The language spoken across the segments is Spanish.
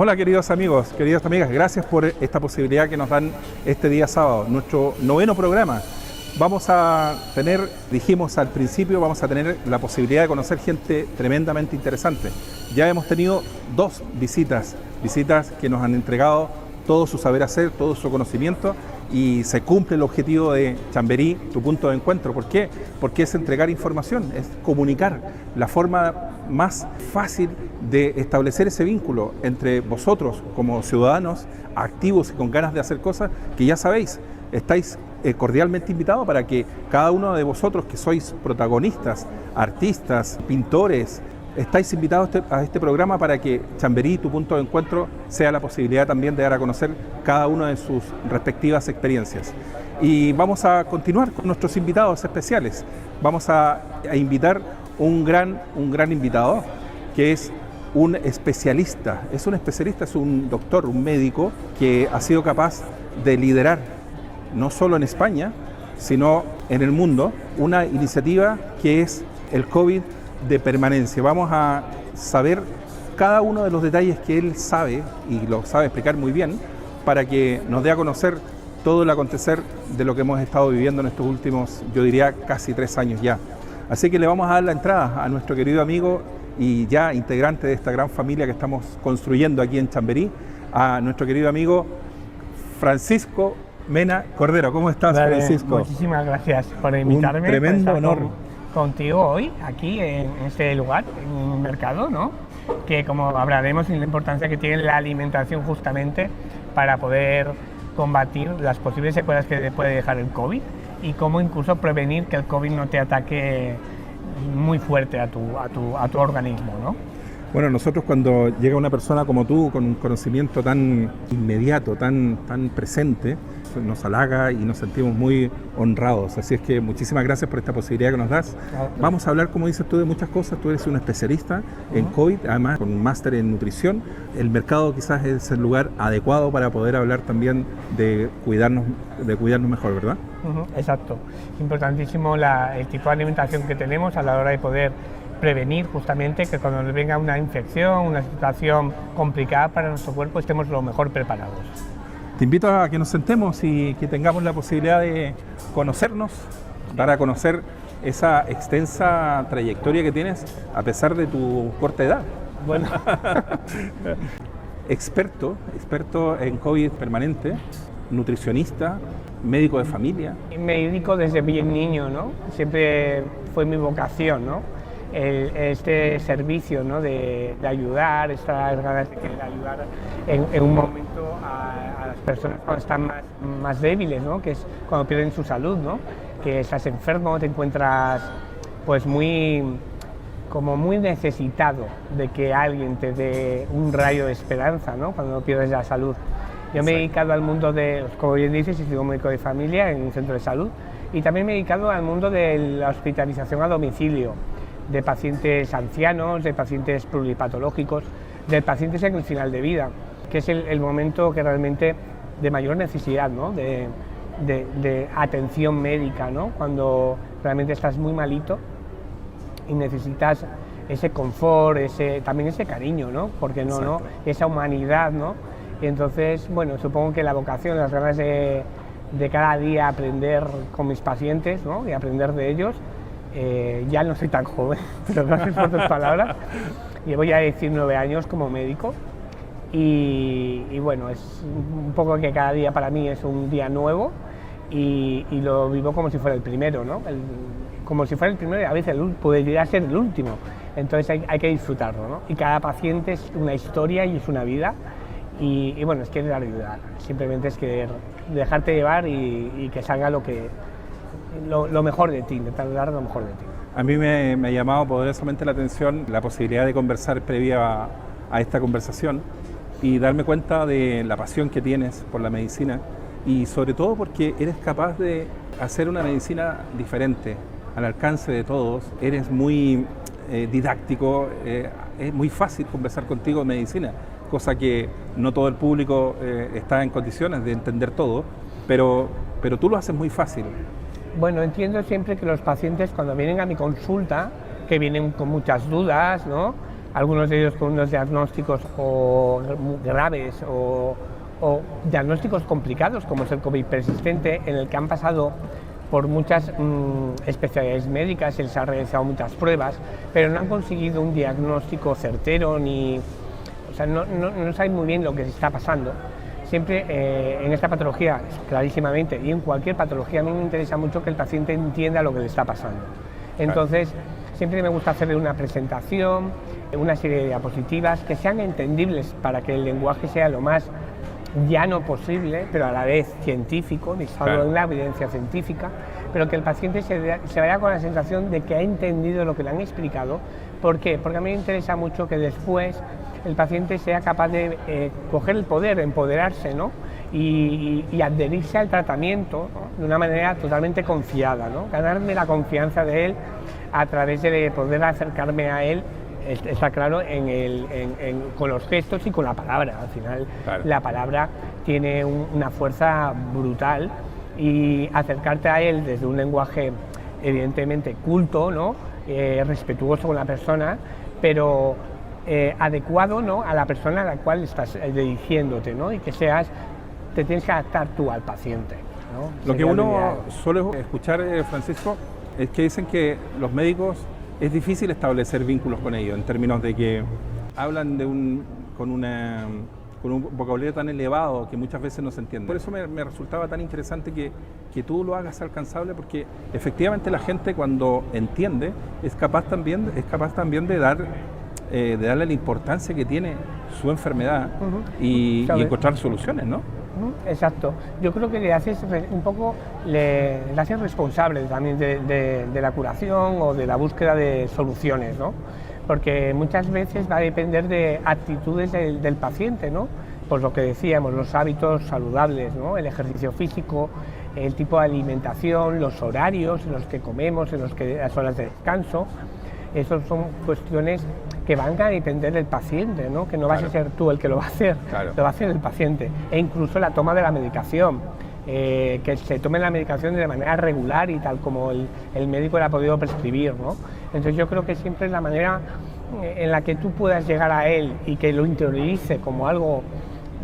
Hola queridos amigos, queridas amigas, gracias por esta posibilidad que nos dan este día sábado, nuestro 9º programa. Vamos a tener, dijimos al principio, vamos a tener la posibilidad de conocer gente tremendamente interesante. Ya hemos tenido 2 visitas que nos han entregado todo su saber hacer, todo su conocimiento, y se cumple el objetivo de Chamberí, tu punto de encuentro. ¿Por qué? Porque es entregar información, es comunicar. La forma más fácil de establecer ese vínculo entre vosotros como ciudadanos activos y con ganas de hacer cosas, que ya sabéis, estáis cordialmente invitados para que cada uno de vosotros que sois protagonistas, artistas, pintores, estáis invitados a este programa para que Chamberí, tu punto de encuentro, sea la posibilidad también de dar a conocer cada uno de sus respectivas experiencias. Y vamos a continuar con nuestros invitados especiales. Vamos a invitar un gran invitado, que es un especialista. Es un doctor, un médico, que ha sido capaz de liderar, no solo en España, sino en el mundo, una iniciativa que es el COVID de permanencia. Vamos a saber cada uno de los detalles que él sabe, y lo sabe explicar muy bien, para que nos dé a conocer todo el acontecer de lo que hemos estado viviendo en estos últimos, yo diría, casi 3 años ya. Así que le vamos a dar la entrada a nuestro querido amigo y ya integrante de esta gran familia que estamos construyendo aquí en Chamberí, a nuestro querido amigo Francisco Mena Cordero. ¿Cómo estás, Francisco? Muchísimas gracias por invitarme. Un tremendo honor. Contigo hoy, aquí en este lugar, en un mercado, ¿no? Que como hablaremos de la importancia que tiene la alimentación justamente para poder combatir las posibles secuelas que puede dejar el COVID y cómo incluso prevenir que el COVID no te ataque muy fuerte a tu organismo, ¿no? Bueno, nosotros cuando llega una persona como tú, con un conocimiento tan inmediato, tan presente, nos halaga y nos sentimos muy honrados. Así es que muchísimas gracias por esta posibilidad que nos das. Vamos a hablar, como dices tú, de muchas cosas. Tú eres un especialista en COVID, además con un máster en nutrición. El mercado quizás es el lugar adecuado para poder hablar también de cuidarnos mejor, ¿verdad? Exacto. Importantísimo el tipo de alimentación que tenemos a la hora de poder prevenir justamente que cuando nos venga una infección, una situación complicada para nuestro cuerpo, estemos lo mejor preparados. Te invito a que nos sentemos y que tengamos la posibilidad de conocernos, dar a conocer esa extensa trayectoria que tienes a pesar de tu corta edad. Bueno. Experto en COVID permanente, nutricionista, médico de familia. Me dedico desde bien niño, ¿no? Siempre fue mi vocación, ¿no? Este servicio, ¿no? de ayudar, estas ganas de querer ayudar en un momento a las personas cuando están más débiles, ¿no? Que es cuando pierden su salud, ¿no? Que estás enfermo, te encuentras pues muy necesitado de que alguien te dé un rayo de esperanza, ¿no? Cuando pierdes la salud. Yo me he dedicado al mundo de, como bien dices, he sido médico de familia en un centro de salud, y también me he dedicado al mundo de la hospitalización a domicilio, de pacientes ancianos, de pacientes pluripatológicos, de pacientes en el final de vida, que es el momento que realmente de mayor necesidad, ¿no? de atención médica, ¿no? Cuando realmente estás muy malito y necesitas ese confort, también ese cariño, ¿no? Porque no, esa humanidad, ¿no? Y entonces, bueno, supongo que la vocación, las ganas de cada día aprender con mis pacientes, ¿no? Y aprender de ellos. Ya no soy tan joven, pero gracias por tus palabras. Llevo ya 19 años como médico y bueno, es un poco que cada día para mí es un día nuevo y lo vivo como si fuera el primero, ¿no? Como si fuera el primero y a veces podría ser el último. Entonces hay que disfrutarlo, ¿no? Y cada paciente es una historia y es una vida y bueno, es querer ayudar. Simplemente es querer dejarte llevar y que salga lo mejor de ti, intentar dar lo mejor de ti. A mí me ha llamado poderosamente la atención la posibilidad de conversar previa a esta conversación y darme cuenta de la pasión que tienes por la medicina y sobre todo porque eres capaz de hacer una medicina diferente, al alcance de todos. Eres muy didáctico, es muy fácil conversar contigo de medicina, cosa que no todo el público está en condiciones de entender todo, pero tú lo haces muy fácil. Bueno, entiendo siempre que los pacientes cuando vienen a mi consulta, que vienen con muchas dudas, ¿no? algunos de ellos con unos diagnósticos o graves o diagnósticos complicados, como es el COVID persistente, en el que han pasado por muchas especialidades médicas, se les han realizado muchas pruebas, pero no han conseguido un diagnóstico certero, o sea, no saben muy bien lo que se está pasando. Siempre en esta patología, clarísimamente, y en cualquier patología, a mí me interesa mucho que el paciente entienda lo que le está pasando. Entonces, siempre me gusta hacerle una presentación, una serie de diapositivas que sean entendibles para que el lenguaje sea lo más llano posible, pero a la vez científico, basado en la evidencia científica, pero que el paciente se vaya con la sensación de que ha entendido lo que le han explicado. ¿Por qué? Porque a mí me interesa mucho que después el paciente sea capaz de coger el poder, empoderarse, ¿no? y adherirse al tratamiento, ¿no? De una manera totalmente confiada, ¿no? Ganarme la confianza de él a través de poder acercarme a él, está claro, con los gestos y con la palabra. Al final, la palabra tiene una fuerza brutal, y acercarte a él desde un lenguaje evidentemente culto, ¿no? Respetuoso con la persona, pero adecuado, ¿no? A la persona a la cual estás dirigiéndote, ¿no? Y que te tienes que adaptar tú al paciente, ¿no? Lo que uno suele escuchar, Francisco, es que dicen que los médicos es difícil establecer vínculos con ellos, en términos de que hablan con un vocabulario tan elevado que muchas veces no se entiende. Por eso me resultaba tan interesante que tú lo hagas alcanzable, porque efectivamente la gente, cuando entiende, es capaz también de darle la importancia que tiene su enfermedad y encontrar soluciones, ¿no? Exacto. Yo creo que le haces responsable también de la curación o de la búsqueda de soluciones, ¿no? Porque muchas veces va a depender de actitudes del paciente, ¿no? Pues lo que decíamos, los hábitos saludables, ¿no? El ejercicio físico, el tipo de alimentación, los horarios en los que comemos, las horas de descanso. Esas son cuestiones que van a depender del paciente, ¿no? Que no vas a ser tú el que lo va a hacer, lo va a hacer el paciente. E incluso la toma de la medicación, que se tome la medicación de manera regular y tal como el médico le ha podido prescribir, ¿no? Entonces yo creo que siempre es la manera en la que tú puedas llegar a él y que lo interiorice como algo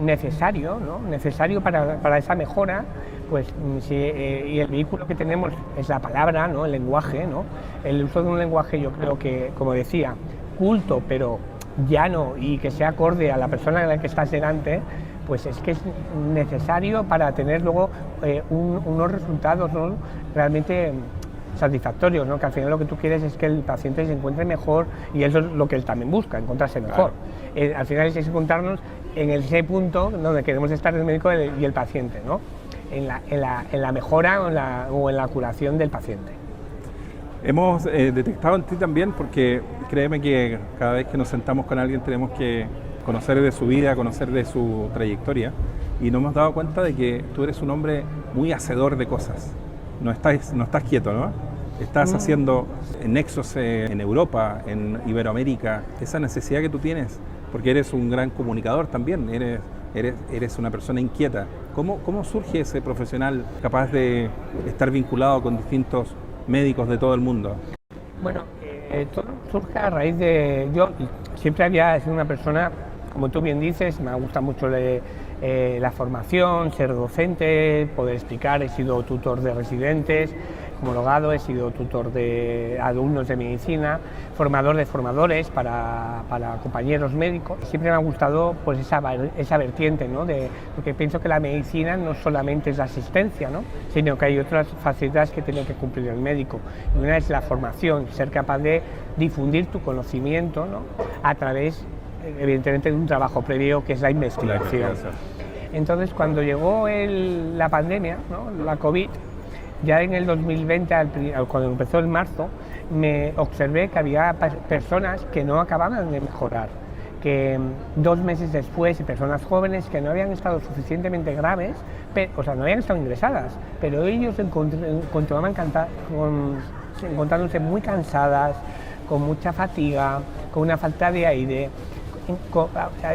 necesario, ¿no? Necesario para esa mejora, pues y el vehículo que tenemos es la palabra, ¿no? El lenguaje, ¿no? El uso de un lenguaje, yo creo que, como decía, culto pero llano y que sea acorde a la persona en la que estás delante, pues es que es necesario para tener luego unos resultados, ¿no? Realmente satisfactorios, ¿no? Que al final lo que tú quieres es que el paciente se encuentre mejor, y eso es lo que él también busca, encontrarse mejor. Al final es encontrarnos en ese punto donde queremos estar el médico y el paciente, ¿no? En la mejora o en la curación del paciente. Hemos detectado en ti también, porque créeme que cada vez que nos sentamos con alguien tenemos que conocer de su vida, conocer de su trayectoria, y nos hemos dado cuenta de que tú eres un hombre muy hacedor de cosas. No estás quieto, ¿no? Estás haciendo nexos en Europa, en Iberoamérica, esa necesidad que tú tienes, porque eres un gran comunicador también, eres una persona inquieta. ¿Cómo surge ese profesional capaz de estar vinculado con distintos médicos de todo el mundo? Bueno, todo surge a raíz de... Yo siempre había sido una persona, como tú bien dices, me gusta mucho la formación, ser docente, poder explicar. He sido tutor de residentes, homologado, he sido tutor de alumnos de medicina, formador de formadores para compañeros médicos. Siempre me ha gustado pues esa vertiente, ¿no? Porque pienso que la medicina no solamente es la asistencia, ¿no? Sino que hay otras facilidades que tiene que cumplir el médico. Y una es la formación, ser capaz de difundir tu conocimiento, ¿no? A través, evidentemente, de un trabajo previo que es la investigación. Entonces, cuando llegó la pandemia, ¿no? La COVID, ya en el 2020, cuando empezó en marzo, me observé que había personas que no acababan de mejorar, que 2 meses después, personas jóvenes que no habían estado suficientemente graves, o sea, no habían estado ingresadas, pero ellos continuaban encontrándose muy cansadas, con mucha fatiga, con una falta de aire.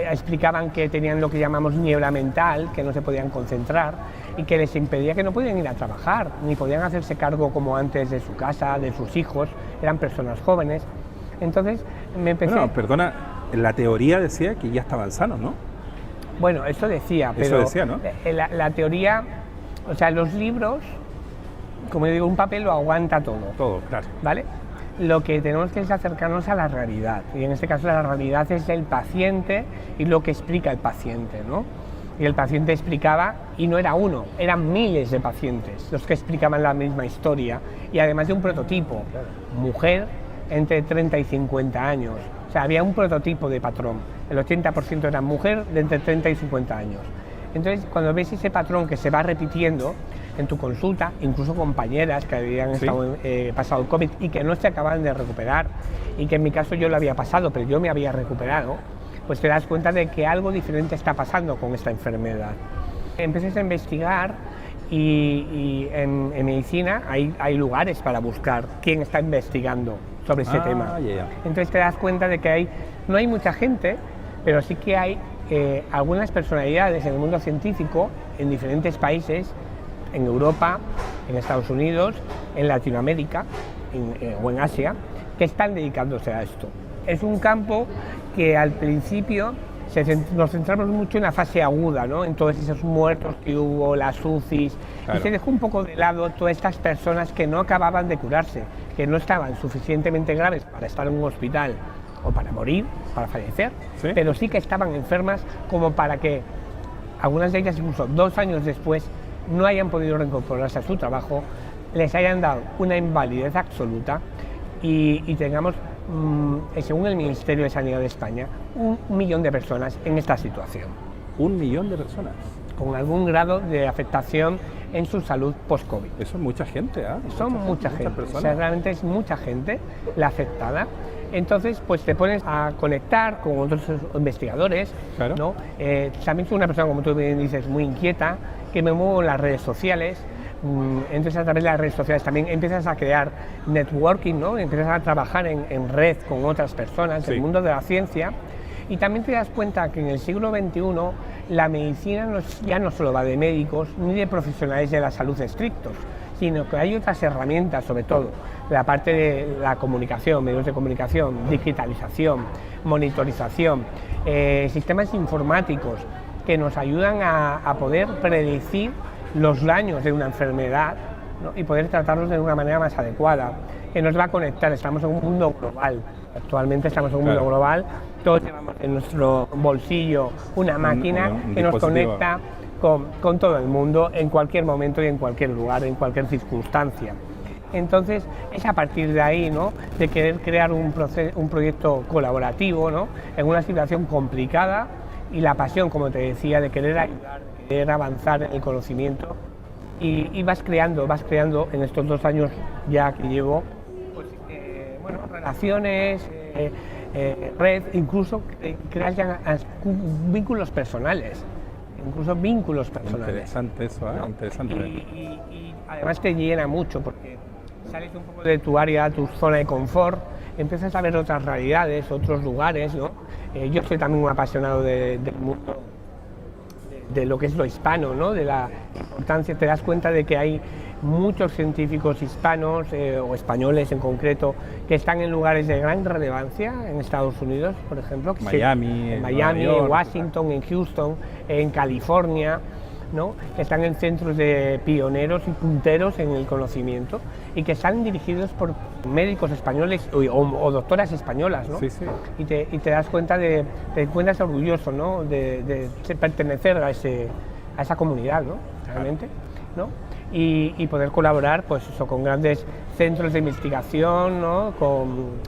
Explicaban que tenían lo que llamamos niebla mental, que no se podían concentrar y que les impedía, que no podían ir a trabajar, ni podían hacerse cargo como antes de su casa, de sus hijos, eran personas jóvenes. Entonces me empecé... Bueno, perdona, la teoría decía que ya estaban sanos, ¿no? Bueno, eso decía, pero eso decía, ¿no? La teoría, o sea, los libros, como digo, un papel lo aguanta todo. Todo, claro. ¿Vale? Lo que tenemos que es acercarnos a la realidad, y en este caso la realidad es el paciente y lo que explica el paciente, ¿no? Y el paciente explicaba, y no era uno, eran miles de pacientes los que explicaban la misma historia, y además de un prototipo, mujer entre 30 y 50 años, o sea, había un prototipo de patrón, el 80% era mujer de entre 30 y 50 años. Entonces, cuando ves ese patrón que se va repitiendo en tu consulta, incluso compañeras que habían pasado el COVID y que no se acaban de recuperar, y que en mi caso yo lo había pasado, pero yo me había recuperado, pues te das cuenta de que algo diferente está pasando con esta enfermedad. Empiezas a investigar y en medicina hay lugares para buscar quién está investigando sobre ese tema. Entonces te das cuenta de que no hay mucha gente, pero sí que hay algunas personalidades en el mundo científico en diferentes países, en Europa, en Estados Unidos, en Latinoamérica o en Asia, que están dedicándose a esto. Es un campo que al principio nos centramos mucho en la fase aguda, ¿no? En todos esos muertos que hubo, las UCIs, claro. Y se dejó un poco de lado todas estas personas que no acababan de curarse, que no estaban suficientemente graves para estar en un hospital o para morir, para fallecer, ¿sí? Pero sí que estaban enfermas como para que algunas de ellas incluso 2 años después no hayan podido reincorporarse a su trabajo, les hayan dado una invalidez absoluta y tengamos, según el Ministerio de Sanidad de España, 1 millón de personas en esta situación. 1 millón de personas. Con algún grado de afectación en su salud post-COVID. Eso es mucha gente, ¿eh? Son mucha gente. O sea, realmente es mucha gente la afectada. Entonces, pues te pones a conectar con otros investigadores, claro. ¿No? También soy una persona, como tú bien dices, muy inquieta, que me muevo en las redes sociales. Entonces, a través de las redes sociales también empiezas a crear networking, ¿no? Empiezas a trabajar en red con otras personas del mundo de la ciencia, y también te das cuenta que en el siglo XXI la medicina ya no solo va de médicos ni de profesionales de la salud estrictos, sino que hay otras herramientas, sobre todo la parte de la comunicación, medios de comunicación, digitalización, monitorización, sistemas informáticos que nos ayudan a poder predecir los daños de una enfermedad, ¿no? Y poder tratarlos de una manera más adecuada, que nos va a conectar. Estamos en un mundo global, actualmente estamos en un mundo global, todos llevamos en nuestro bolsillo una máquina que nos conecta con todo el mundo en cualquier momento y en cualquier lugar, en cualquier circunstancia. Entonces es a partir de ahí, ¿no?, de querer crear un proyecto colaborativo, ¿no?, en una situación complicada, y la pasión, como te decía, de querer ayudar, de querer avanzar en el conocimiento, y vas creando en estos 2 años ya que llevo, pues, relaciones, red, incluso creas ya vínculos personales. Interesante eso, ¿no? Interesante. Y además te llena mucho, porque sales un poco de tu área, tu zona de confort, empiezas a ver otras realidades, otros lugares, ¿no? Yo soy también un apasionado del mundo, de lo que es lo hispano, ¿no? De la importancia, te das cuenta de que hay muchos científicos hispanos o españoles en concreto que están en lugares de gran relevancia en Estados Unidos, por ejemplo, Miami, en Washington, en Houston, en California, ¿no?, que están en centros de pioneros y punteros en el conocimiento, y que están dirigidos por médicos españoles o doctoras españolas, ¿no? Sí, sí. Y te das cuenta te encuentras orgulloso, ¿no?, de pertenecer a esa comunidad, ¿no?, realmente, ¿no? Y poder colaborar, pues eso, con grandes centros de investigación, ¿no?, con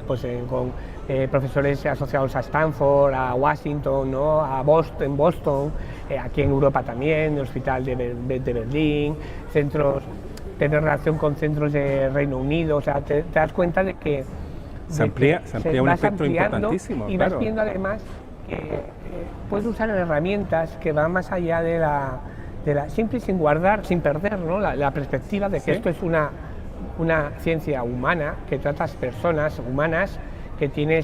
profesores asociados a Stanford, a Washington, ¿no?, a Boston, aquí en Europa también, el Hospital de Berlín, tener relación con centros de Reino Unido. O sea, te das cuenta de que se amplía un espectro importantísimo. Y vas viendo además que puedes usar herramientas que van más allá de la siempre sin perder, ¿no?, la perspectiva de que esto es una ciencia humana, que tratas personas humanas que tienen,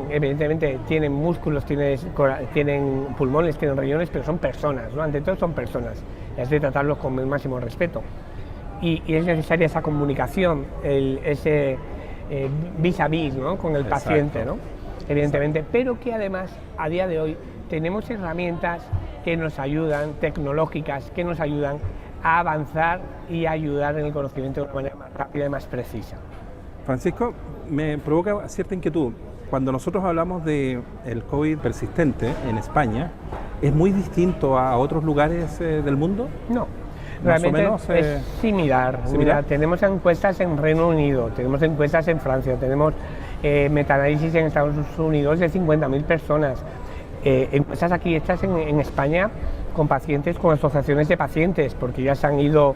evidentemente, tienen músculos, tienen pulmones, tienen riñones, pero son personas, ¿no? Ante todo son personas, y has de tratarlos con el máximo respeto. Y es necesaria esa comunicación, ese vis a vis, ¿no?, con el Exacto. paciente, ¿no?, evidentemente, pero que además a día de hoy tenemos herramientas que nos ayudan, tecnológicas, que nos ayudan a avanzar y a ayudar en el conocimiento de una manera más rápida y más precisa. Francisco, me provoca cierta inquietud. Cuando nosotros hablamos del COVID persistente en España, ¿es muy distinto a otros lugares del mundo? No, Más o realmente menos, es similar. Mira, tenemos encuestas en Reino Unido, tenemos encuestas en Francia, tenemos metaanálisis en Estados Unidos de 50.000 personas, encuestas aquí hechas en España con pacientes, con asociaciones de pacientes, porque ya se han ido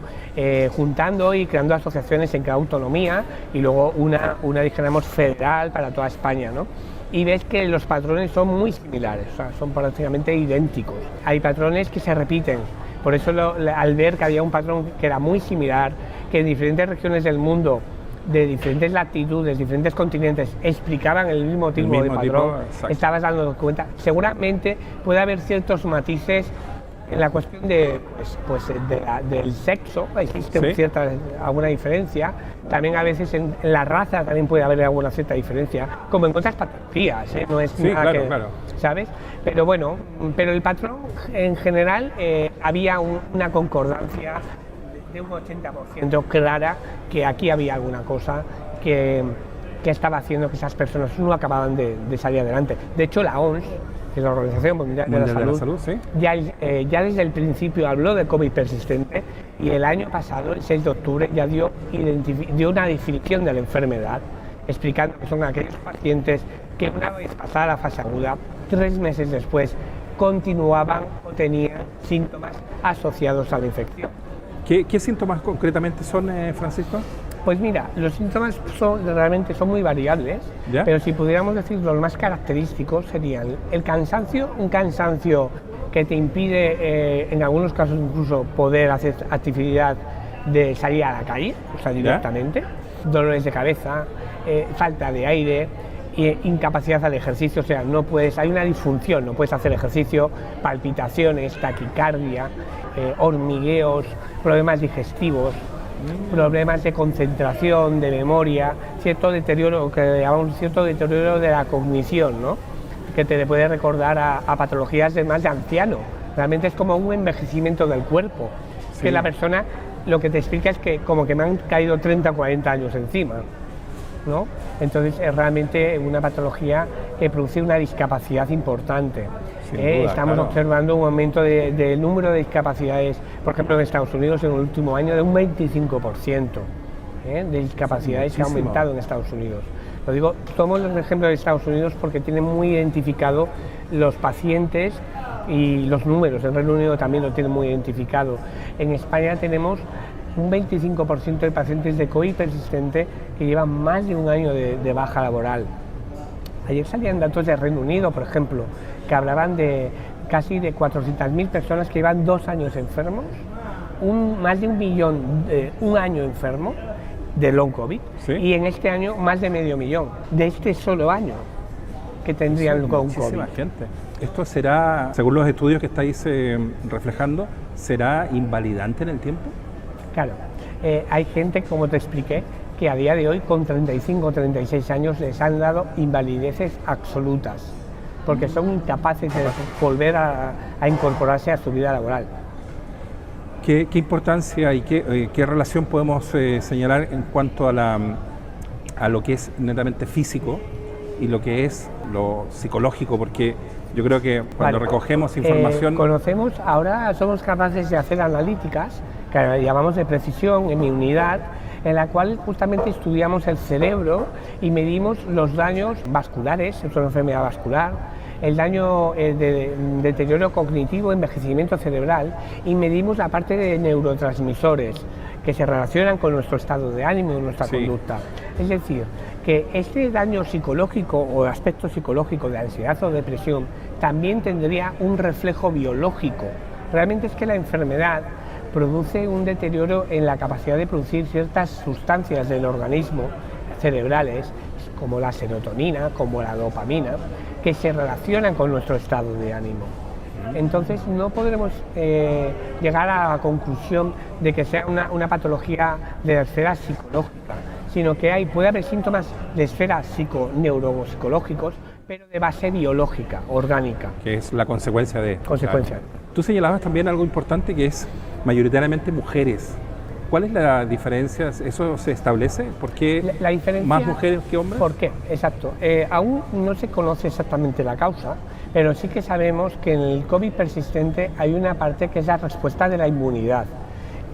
juntando y creando asociaciones en cada autonomía y luego una dijéramos federal para toda España, ¿no? Y ves que los patrones son muy similares, o sea, son prácticamente idénticos. Hay patrones que se repiten, por eso al ver que había un patrón que era muy similar, que en diferentes regiones del mundo, de diferentes latitudes, diferentes continentes, explicaban el mismo tipo de patrón, estabas dando cuenta. Seguramente puede haber ciertos matices en la cuestión del sexo, existe alguna diferencia, también a veces en la raza también puede haber alguna cierta diferencia, como en otras patologías, no es nada claro. ¿Sabes? Pero bueno, pero el patrón en general había una concordancia de un 80% clara que aquí había alguna cosa que estaba haciendo que esas personas no acababan de salir adelante. De hecho, la OMS, que es la Organización Mundial de la Salud, ¿sí? ya desde el principio habló de COVID persistente y el año pasado, el 6 de octubre, ya dio una definición de la enfermedad, explicando que son aquellos pacientes que una vez pasada la fase aguda, 3 meses después, continuaban o tenían síntomas asociados a la infección. ¿Qué síntomas concretamente son, Francisco? Pues mira, los síntomas realmente son muy variables, ¿Ya? pero si pudiéramos decir los más característicos serían el cansancio, un cansancio que te impide en algunos casos incluso poder hacer actividad de salir a la calle, o sea, directamente, dolores de cabeza, falta de aire, incapacidad al ejercicio, o sea, hay una disfunción, no puedes hacer ejercicio, palpitaciones, taquicardia, hormigueos, problemas digestivos, problemas de concentración, de memoria, cierto deterioro, que llamamos cierto deterioro de la cognición, ¿no?, que te puede recordar a patologías de anciano. Realmente es como un envejecimiento del cuerpo, que la persona lo que te explica es que como que me han caído 30 o 40 años encima, ¿no? Entonces es realmente una patología que produce una discapacidad importante. Estamos observando un aumento del número de discapacidades, por ejemplo en Estados Unidos en el último año de un 25% de discapacidades que ha aumentado en Estados Unidos. Lo digo, tomo el ejemplo de Estados Unidos porque tienen muy identificado los pacientes y los números. El Reino Unido también lo tiene muy identificado. En España tenemos un 25% de pacientes de COVID persistente que llevan más de un año de baja laboral. Ayer salían datos del Reino Unido, por ejemplo, que hablaban de casi de 400.000 personas que llevan 2 años enfermos, más de 1 millón, un año enfermo de long COVID, y en este año más de 500.000 de este solo año que tendrían con COVID. Gente. ¿Esto será, según los estudios que estáis reflejando, será invalidante en el tiempo? Claro, hay gente, como te expliqué, que a día de hoy con 35 o 36 años les han dado invalideces absolutas, porque son incapaces de volver a incorporarse a su vida laboral. ¿Qué importancia y qué relación podemos señalar en cuanto a lo que es netamente físico y lo que es lo psicológico? Porque yo creo que cuando recogemos información... Ahora somos capaces de hacer analíticas, que llamamos de precisión en mi unidad, en la cual justamente estudiamos el cerebro y medimos los daños vasculares, es una enfermedad vascular, el daño de deterioro cognitivo, envejecimiento cerebral, y medimos la parte de neurotransmisores que se relacionan con nuestro estado de ánimo y nuestra conducta. Es decir, que este daño psicológico o aspecto psicológico de ansiedad o depresión también tendría un reflejo biológico. Realmente es que la enfermedad produce un deterioro en la capacidad de producir ciertas sustancias del organismo cerebrales, como la serotonina, como la dopamina, que se relacionan con nuestro estado de ánimo. Entonces no podremos llegar a la conclusión de que sea una patología de la esfera psicológica, sino que puede haber síntomas de esfera neuropsicológicos, pero de base biológica, orgánica. Que es la consecuencia de... Consecuencia. Claro. Tú señalabas también algo importante que es mayoritariamente mujeres. ¿Cuál es la diferencia? ¿Eso se establece? ¿Por qué la diferencia, más mujeres que hombres? ¿Por qué? Exacto. Aún no se conoce exactamente la causa, pero sí que sabemos que en el COVID persistente hay una parte que es la respuesta de la inmunidad.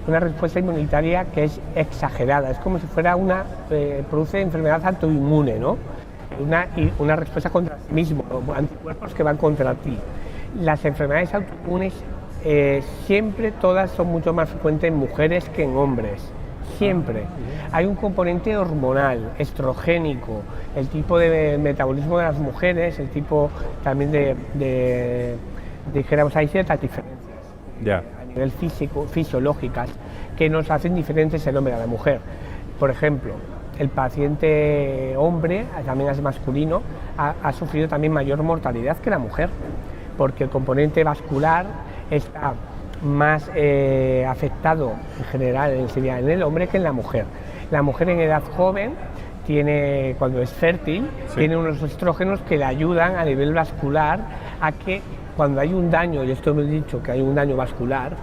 Una respuesta inmunitaria que es exagerada, es como si fuera produce enfermedad autoinmune, ¿no? Una respuesta contra sí mismo, anticuerpos que van contra ti. Las enfermedades autoinmunes siempre todas son mucho más frecuentes en mujeres que en hombres, siempre. Hay un componente hormonal, estrogénico, el tipo de metabolismo de las mujeres, el tipo también dijéramos, hay ciertas diferencias a nivel físico, fisiológicas, que nos hacen diferentes el hombre a la mujer. Por ejemplo, el paciente hombre, también es masculino, ha sufrido también mayor mortalidad que la mujer, porque el componente vascular está más afectado en general en el hombre que en la mujer. La mujer en edad joven cuando es fértil, tiene unos estrógenos que le ayudan a nivel vascular a que cuando hay un daño, y esto hemos dicho que hay un daño vascular,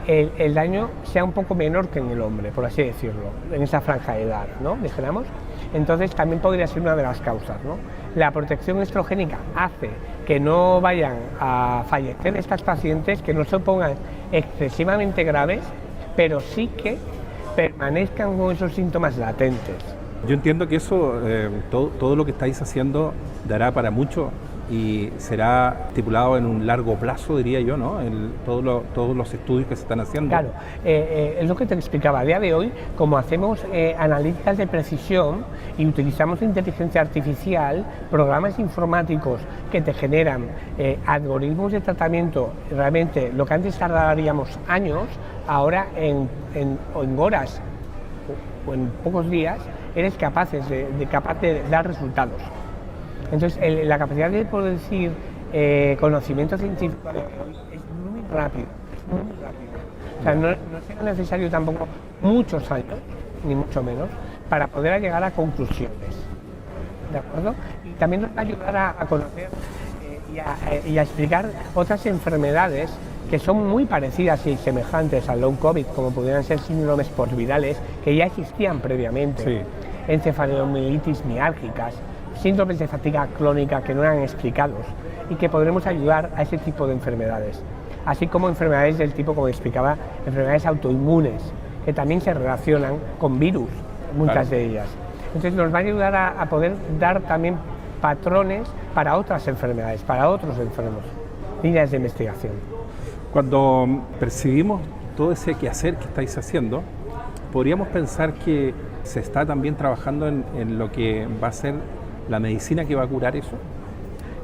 el daño sea un poco menor que en el hombre, por así decirlo, en esa franja de edad, ¿no? Dijéramos. Entonces también podría ser una de las causas, ¿no? La protección estrogénica hace que no vayan a fallecer estas pacientes, que no se pongan excesivamente graves, pero sí que permanezcan con esos síntomas latentes. Yo entiendo que eso, todo lo que estáis haciendo dará para mucho y será estipulado en un largo plazo, diría yo, ¿no? Todos los estudios que se están haciendo. Claro, es lo que te explicaba. A día de hoy, como hacemos analíticas de precisión y utilizamos inteligencia artificial, programas informáticos que te generan algoritmos de tratamiento, realmente lo que antes tardaríamos años, ahora en horas o en pocos días eres capaz de dar resultados. Entonces, la capacidad de producir conocimiento científico es muy rápido, O sea, no es necesario tampoco muchos años, ni mucho menos, para poder llegar a conclusiones, ¿de acuerdo? Y también nos va a ayudar a conocer y a explicar otras enfermedades que son muy parecidas y semejantes al long COVID, como pudieran ser síndromes postvirales, que ya existían previamente, encefalomielitis miálgicas, síndromes de fatiga crónica que no eran explicados y que podremos ayudar a ese tipo de enfermedades, así como enfermedades del tipo, como explicaba, enfermedades autoinmunes, que también se relacionan con virus, muchas de ellas. Entonces nos va a ayudar a poder dar también patrones para otras enfermedades, para otros enfermos, líneas de investigación. Cuando percibimos todo ese quehacer que estáis haciendo, podríamos pensar que se está también trabajando en lo que va a ser la medicina que va a curar eso,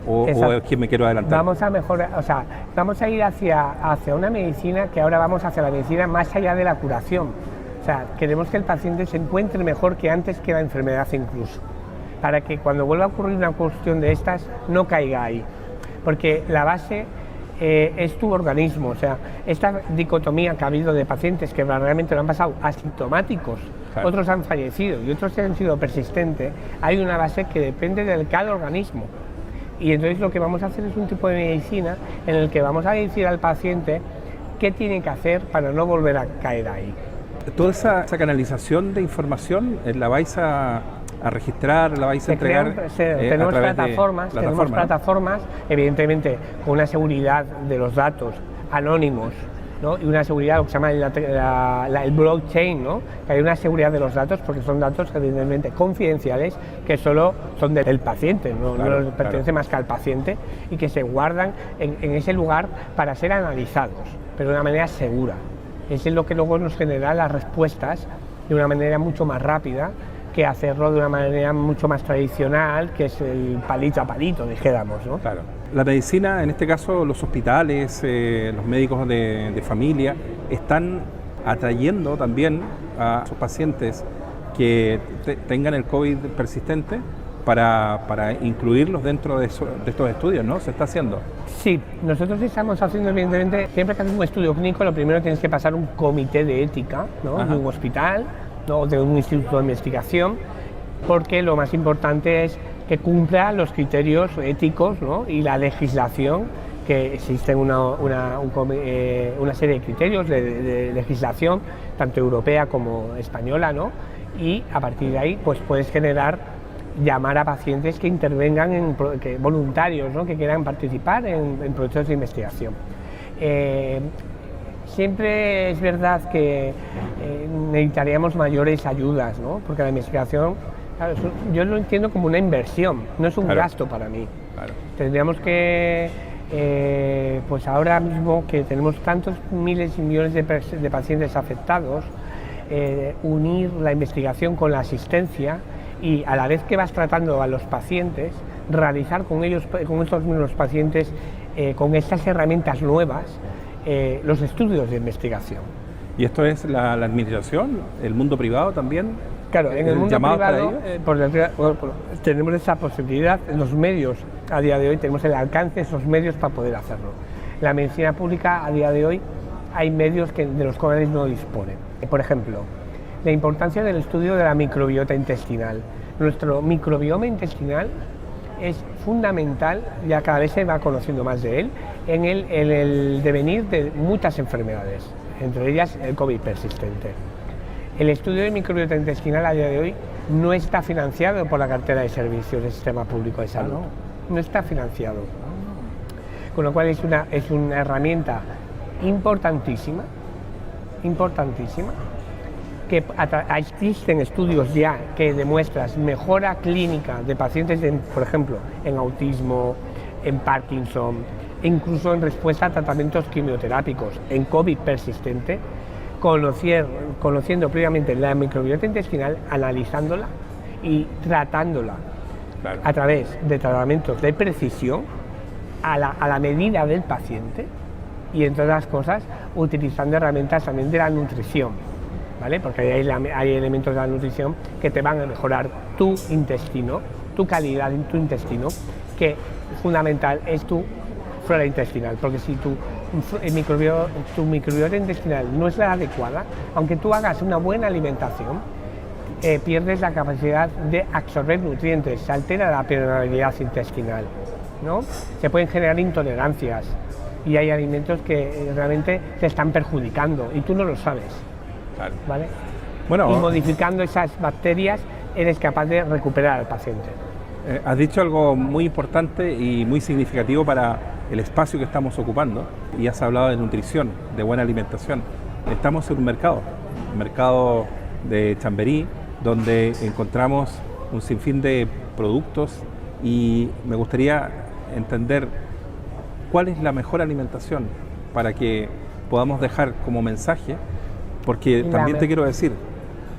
o es que me quiero adelantar. Vamos a mejorar, vamos a ir hacia una medicina que ahora vamos hacia la medicina más allá de la curación. O sea, queremos que el paciente se encuentre mejor que antes que la enfermedad incluso, para que cuando vuelva a ocurrir una cuestión de estas no caiga ahí, porque la base es tu organismo. O sea, esta dicotomía que ha habido de pacientes que realmente lo han pasado asintomáticos, otros han fallecido y otros han sido persistentes, hay una base que depende de cada organismo. Y entonces lo que vamos a hacer es un tipo de medicina en el que vamos a decir al paciente qué tiene que hacer para no volver a caer ahí. Toda esa canalización de información la vais a registrar, la vais a entregar. Tenemos plataformas, evidentemente con una seguridad de los datos anónimos, ¿no? Y una seguridad, lo que se llama el blockchain, ¿no? Que hay una seguridad de los datos porque son datos evidentemente confidenciales que solo son del paciente, no pertenece más que al paciente, y que se guardan en ese lugar para ser analizados, pero de una manera segura. Eso es lo que luego nos genera las respuestas de una manera mucho más rápida que hacerlo de una manera mucho más tradicional, que es el palito a palito, dijéramos, ¿no? Claro. La medicina, en este caso los hospitales, los médicos de familia, están atrayendo también a sus pacientes que tengan el COVID persistente para incluirlos dentro de estos estudios, ¿no? ¿Se está haciendo? Sí, nosotros estamos haciendo, evidentemente, siempre que haces un estudio clínico, lo primero tienes que pasar un comité de ética, ¿no? De un hospital, ¿no? O de un instituto de investigación, porque lo más importante es que cumpla los criterios éticos, ¿no? Y la legislación, que existen una serie de criterios de legislación, tanto europea como española, ¿no? Y a partir de ahí pues puedes llamar a pacientes que intervengan, voluntarios, ¿no? Que quieran participar en procesos de investigación. Siempre es verdad que necesitaríamos mayores ayudas, ¿no? Porque la investigación, claro, yo lo entiendo como una inversión, no es un gasto para mí. Claro. Tendríamos que, pues ahora mismo que tenemos tantos miles y millones de pacientes afectados, unir la investigación con la asistencia y a la vez que vas tratando a los pacientes, realizar con estos mismos pacientes, con estas herramientas nuevas, los estudios de investigación. ¿Y esto es la administración, el mundo privado también? Claro, en el mundo privado tenemos esa posibilidad, los medios a día de hoy tenemos el alcance de esos medios para poder hacerlo. En la medicina pública a día de hoy hay medios de los cuales no disponen. Por ejemplo, la importancia del estudio de la microbiota intestinal. Nuestro microbioma intestinal es fundamental, ya cada vez se va conociendo más de él, en el devenir de muchas enfermedades, entre ellas el COVID persistente. El estudio de microbiota intestinal a día de hoy no está financiado por la cartera de servicios del Sistema Público de Salud, no está financiado, con lo cual es una herramienta importantísima, que existen estudios ya que demuestran mejora clínica de pacientes, por ejemplo, en autismo, en Parkinson, incluso en respuesta a tratamientos quimioterápicos, en COVID persistente, conociendo previamente la microbiota intestinal, analizándola y tratándola a través de tratamientos de precisión a la medida del paciente y, entre otras cosas, utilizando herramientas también de la nutrición, ¿vale? Porque hay elementos de la nutrición que te van a mejorar tu intestino, tu calidad en tu intestino, que fundamental es tu flora intestinal, porque si tu microbiota intestinal no es la adecuada, aunque tú hagas una buena alimentación, pierdes la capacidad de absorber nutrientes, se altera la permeabilidad intestinal, ¿no? Se pueden generar intolerancias y hay alimentos que realmente te están perjudicando y tú no lo sabes. Claro. ¿Vale? Bueno, y modificando esas bacterias eres capaz de recuperar al paciente. Has dicho algo muy importante y muy significativo para el espacio que estamos ocupando, y has hablado de nutrición, de buena alimentación. Estamos en un mercado de Chamberí, donde encontramos un sinfín de productos, y me gustaría entender cuál es la mejor alimentación para que podamos dejar como mensaje, porque también te quiero decir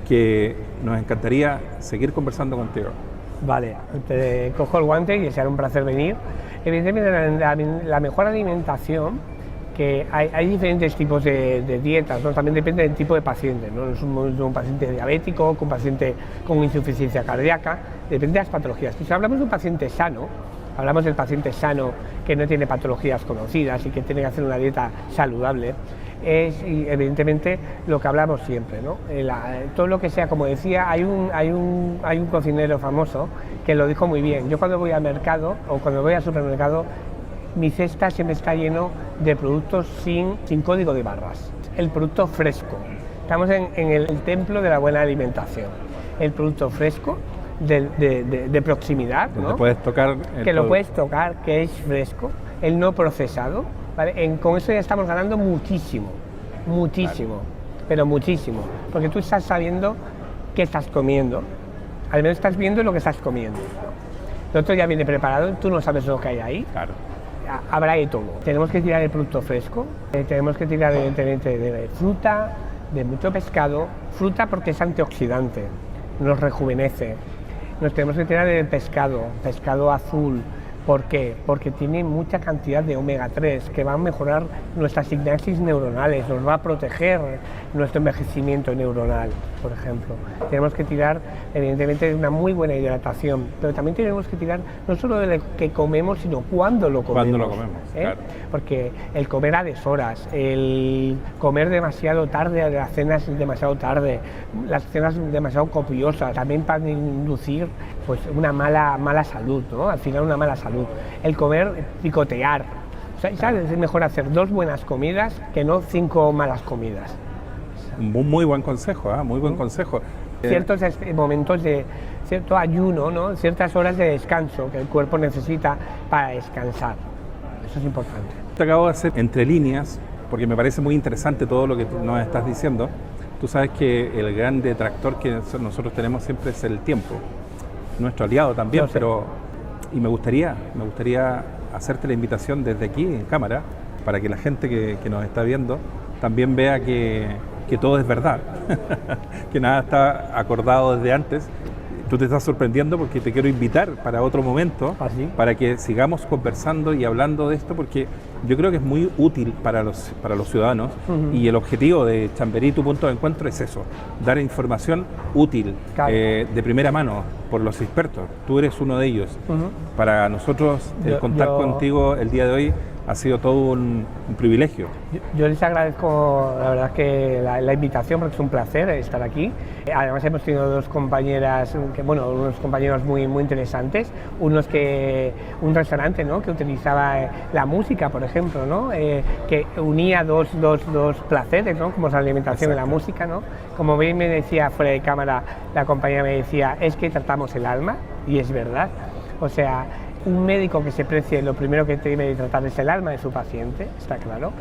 que nos encantaría seguir conversando contigo. Vale, te cojo el guante y será un placer venir. Evidentemente la mejor alimentación, que hay diferentes tipos de dietas, ¿no? También depende del tipo de paciente, ¿no? No es un paciente diabético, con un paciente con insuficiencia cardíaca, depende de las patologías. Si hablamos de un paciente sano, hablamos del paciente sano que no tiene patologías conocidas y que tiene que hacer una dieta saludable, es evidentemente lo que hablamos siempre, ¿no? Todo lo que sea, como decía, hay un cocinero famoso que lo dijo muy bien. Yo cuando voy al mercado o cuando voy al supermercado, mi cesta siempre está lleno de productos sin código de barras. El producto fresco. Estamos en el templo de la buena alimentación. El producto fresco, de proximidad, ¿no? Puedes tocar que lo puedes tocar, que es fresco, el no procesado, ¿vale? Con eso ya estamos ganando muchísimo, claro. Pero muchísimo, porque tú estás sabiendo qué estás comiendo, al menos estás viendo lo que estás comiendo. Lo otro ya viene preparado, tú no sabes lo que hay ahí. Claro. Habrá de todo. Tenemos que tirar el producto fresco, tenemos que tirar evidentemente de fruta, de mucho pescado, fruta porque es antioxidante, nos rejuvenece. Nos tenemos que tirar del pescado azul, ¿Por qué? Porque tiene mucha cantidad de omega 3 que va a mejorar nuestras sinapsis neuronales, nos va a proteger nuestro envejecimiento neuronal, por ejemplo. Tenemos que tirar, evidentemente, de una muy buena hidratación, pero también tenemos que tirar no solo de lo que comemos, sino cuándo lo comemos. Cuándo lo comemos, claro. Porque el comer a deshoras, el comer demasiado tarde, las cenas demasiado tarde, las cenas demasiado copiosas, también pueden inducir pues una mala salud, ¿no? Al final una mala salud. El comer, picotear. O sea, ¿sabes? Es mejor hacer 2 buenas comidas que no 5 malas comidas. Muy buen consejo, muy buen consejo. Ciertos momentos de cierto ayuno, ¿no? Ciertas horas de descanso que el cuerpo necesita para descansar. Eso es importante. Te acabo de hacer entre líneas, porque me parece muy interesante todo lo que nos estás diciendo. Tú sabes que el gran detractor que nosotros tenemos siempre es el tiempo. Nuestro aliado también, y me gustaría hacerte la invitación desde aquí en cámara para que la gente que nos está viendo también vea que todo es verdad, que nada está acordado desde antes. Tú te estás sorprendiendo porque te quiero invitar para otro momento, para que sigamos conversando y hablando de esto, porque yo creo que es muy útil para los ciudadanos. Y el objetivo de Chamberí, tu punto de encuentro, es eso, dar información útil, de primera mano, por los expertos. Tú eres uno de ellos. Para nosotros, el contar contigo el día de hoy ha sido todo un privilegio. Yo les agradezco, la verdad, que la invitación, porque es un placer estar aquí. Además hemos tenido 2 compañeras, unos compañeros muy interesantes. Un restaurante, ¿no?, que utilizaba la música, por ejemplo, ¿no?, que unía dos placeres, ¿no?, como es la alimentación y la música, ¿no? Como bien me decía fuera de cámara, la compañera me decía, es que tratamos el alma, y es verdad. O sea, un médico que se precie, lo primero que debe de tratar es el alma de su paciente, está claro.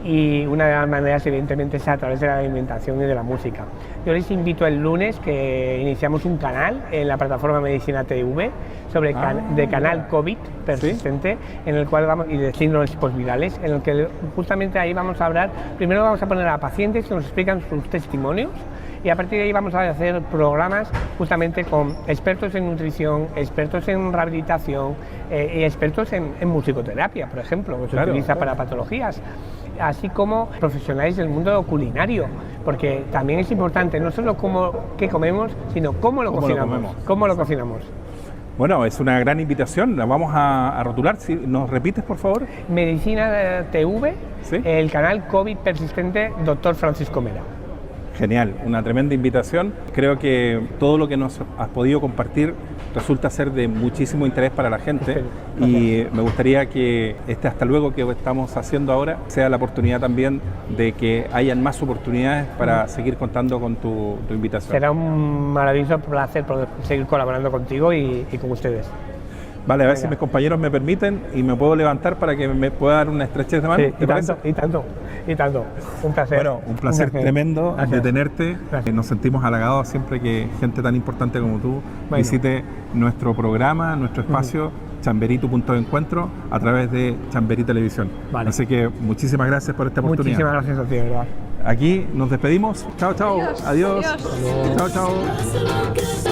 Y una de las maneras, evidentemente, es a través de la alimentación y de la música. Yo les invito el lunes que iniciamos un canal en la plataforma Medicina TV de canal COVID persistente, en el cual y de síndromes postvirales, en el que justamente ahí vamos a hablar. Primero vamos a poner a pacientes que nos explican sus testimonios, y a partir de ahí vamos a hacer programas justamente con expertos en nutrición, expertos en rehabilitación y expertos en musicoterapia, por ejemplo, que se utiliza para patologías, así como profesionales del mundo culinario, porque también es importante no solo qué comemos, sino cómo lo cocinamos. Bueno, es una gran invitación, la vamos a rotular. Si nos repites, por favor. Medicina TV, el canal COVID persistente, Dr. Francisco Mera. Genial, una tremenda invitación. Creo que todo lo que nos has podido compartir resulta ser de muchísimo interés para la gente, y me gustaría que este hasta luego que estamos haciendo ahora sea la oportunidad también de que hayan más oportunidades para seguir contando con tu invitación. Será un maravilloso placer poder seguir colaborando contigo y con ustedes. Vale, a ver si mis compañeros me permiten y me puedo levantar para que me pueda dar una estrechez de mano. Sí, y tanto. Un placer. Bueno, un placer tremendo de tenerte. Nos sentimos halagados siempre que gente tan importante como tú visite nuestro programa, nuestro espacio, Chamberí, tu punto de encuentro, a través de Chamberí Televisión. Así que muchísimas gracias por esta oportunidad. Muchísimas gracias a ti, de verdad. Aquí nos despedimos. Chao. Adiós. Chao.